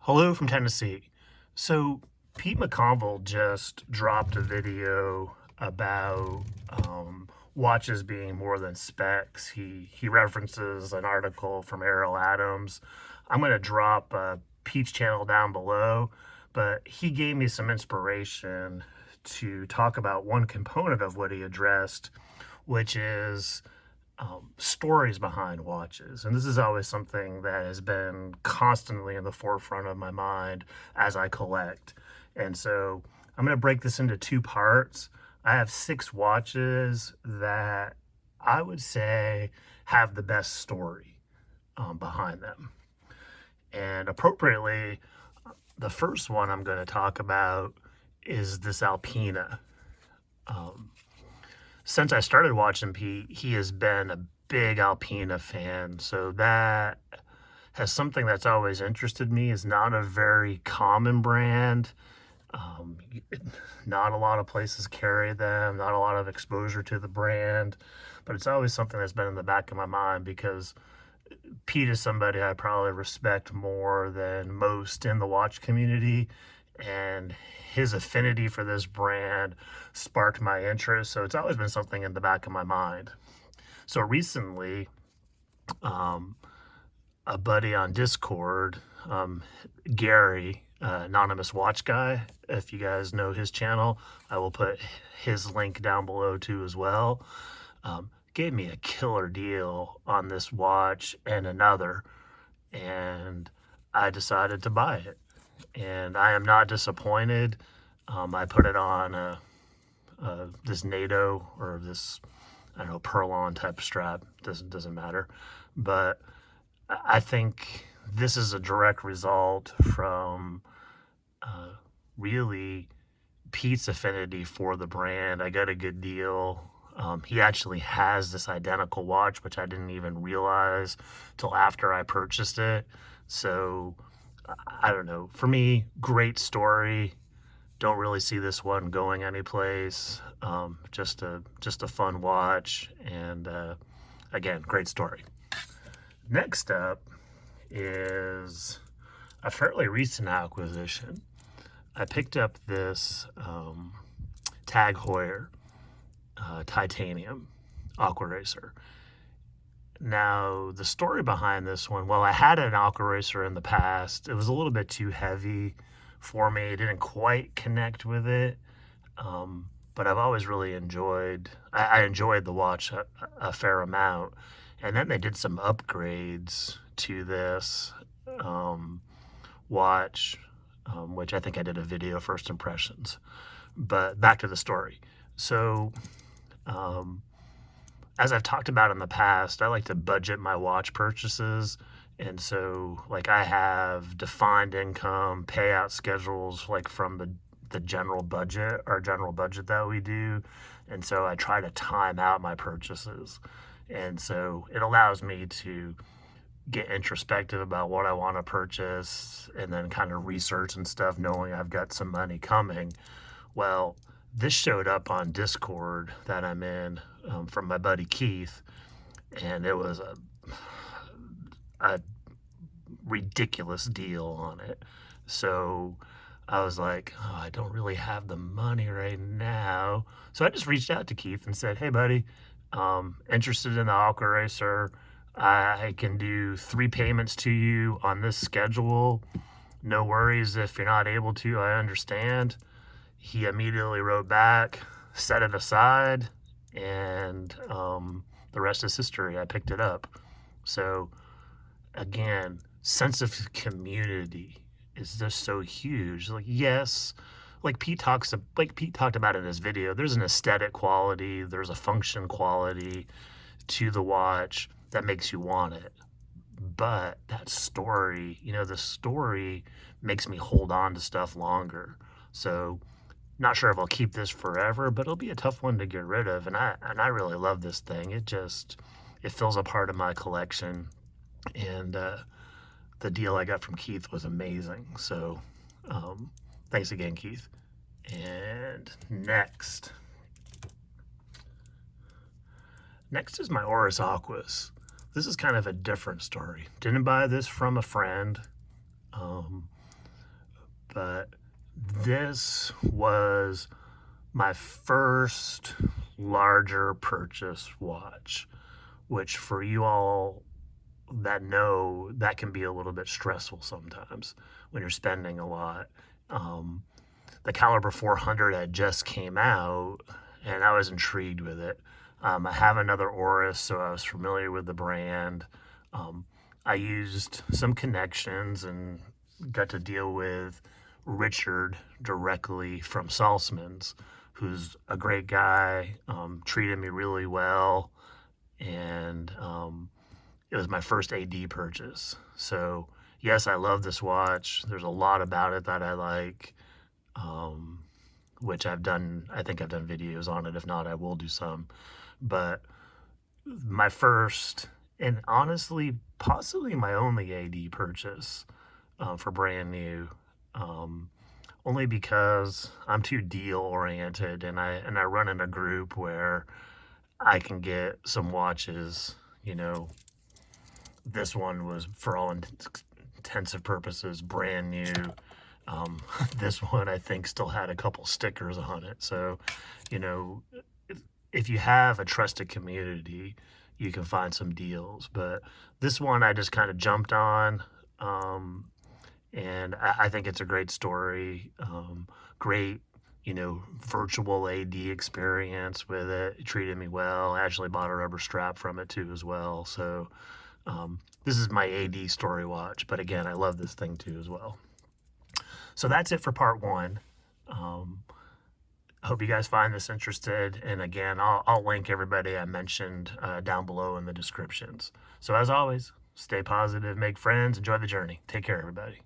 Hello from Tennessee. So, Pete McConville just dropped a video about watches being more than specs. He references an article from Errol Adams. I'm going to drop Pete's channel down below, but he gave me some inspiration to talk about one component of what he addressed, which is stories behind watches. And this is always something that has been constantly in the forefront of my mind as I collect. And so I'm going to break this into two parts. I have 6 watches that I would say have the best story behind them. And appropriately, the first one I'm going to talk about is this Alpina. Um, since I started watching Pete, he has been a big Alpina fan. So that has something that's always interested me. Is not a very common brand. Um, Not a lot of places carry them. Not a lot of exposure to the brand, but it's always something that's been in the back of my mind because Pete is somebody I probably respect more than most in the watch community, and his affinity for this brand sparked my interest. So it's always been something in the back of my mind. So recently, um, a buddy on Discord, Gary, Anonymous Watch Guy, if you guys know his channel, I will put his link down below too as well. Gave me a killer deal on this watch and another, and I decided to buy it. And I am not disappointed. I put it on this NATO or this, I don't know, Perlon type strap. Doesn't matter, but I think this is a direct result from really Pete's affinity for the brand. I got a good deal. He actually has this identical watch, which I didn't even realize till after I purchased it. So I don't know. For me, great story. Don't really see this one going anyplace. Just a fun watch, and again, great story. Next up is a fairly recent acquisition. I picked up this Tag Heuer titanium Aqua Racer. Now, the story behind this one, well, I had an Aqua Racer in the past. It was a little bit too heavy for me. It didn't quite connect with it. But I've always really I enjoyed the watch a fair amount. And then they did some upgrades to this watch, which I think I did a video first impressions. But back to the story. So, as I've talked about in the past, I like to budget my watch purchases. And so, like, I have defined income payout schedules, like from the general budget, our general budget that we do. And so I try to time out my purchases. And so it allows me to get introspective about what I want to purchase and then kind of research and stuff, knowing I've got some money coming. Well, this showed up on Discord that I'm in from my buddy Keith, and it was a ridiculous deal on it. So I was like, oh, I don't really have the money right now. So I just reached out to Keith and said, hey, buddy, interested in the Aqua Racer. I can do 3 payments to you on this schedule. No worries if you're not able to, I understand. He immediately wrote back, set it aside, and the rest is history. I picked it up. So again, sense of community is just so huge. Like, yes, like Pete talked about in his video, there's an aesthetic quality, there's a function quality to the watch that makes you want it. But that story, the story makes me hold on to stuff longer. So not sure if I'll keep this forever, but it'll be a tough one to get rid of. And I really love this thing. It fills a part of my collection. And the deal I got from Keith was amazing. So thanks again, Keith. And next is my Oris Aquas. This is kind of a different story. Didn't buy this from a friend. but this was my first larger purchase watch, which for you all that know, that can be a little bit stressful sometimes when you're spending a lot. Um, the Caliber 400 had just came out, and I was intrigued with it. I have another Oris, so I was familiar with the brand. Um, I used some connections and got to deal with Richard directly from Salzman's, who's a great guy, treated me really well, and it was my first AD purchase. So, yes, I love this watch. There's a lot about it that I like, um, which I think I've done videos on it. If not, I will do some. But my first, and honestly, possibly my only AD purchase for brand new. Um, Only because I'm too deal oriented, and I run in a group where I can get some watches. You know, this one was, for all intensive purposes, brand new. Um, this one I think still had a couple stickers on it. So, you know, if you have a trusted community, you can find some deals. But this one I just kind of jumped on. And I think it's a great story. Great, virtual AD experience with it. It treated me well. I actually bought a rubber strap from it too as well. So this is my AD story watch. But again, I love this thing too as well. So that's it for part one. I hope you guys find this interested. And again, I'll link everybody I mentioned down below in the descriptions. So as always, stay positive, make friends, enjoy the journey. Take care, everybody.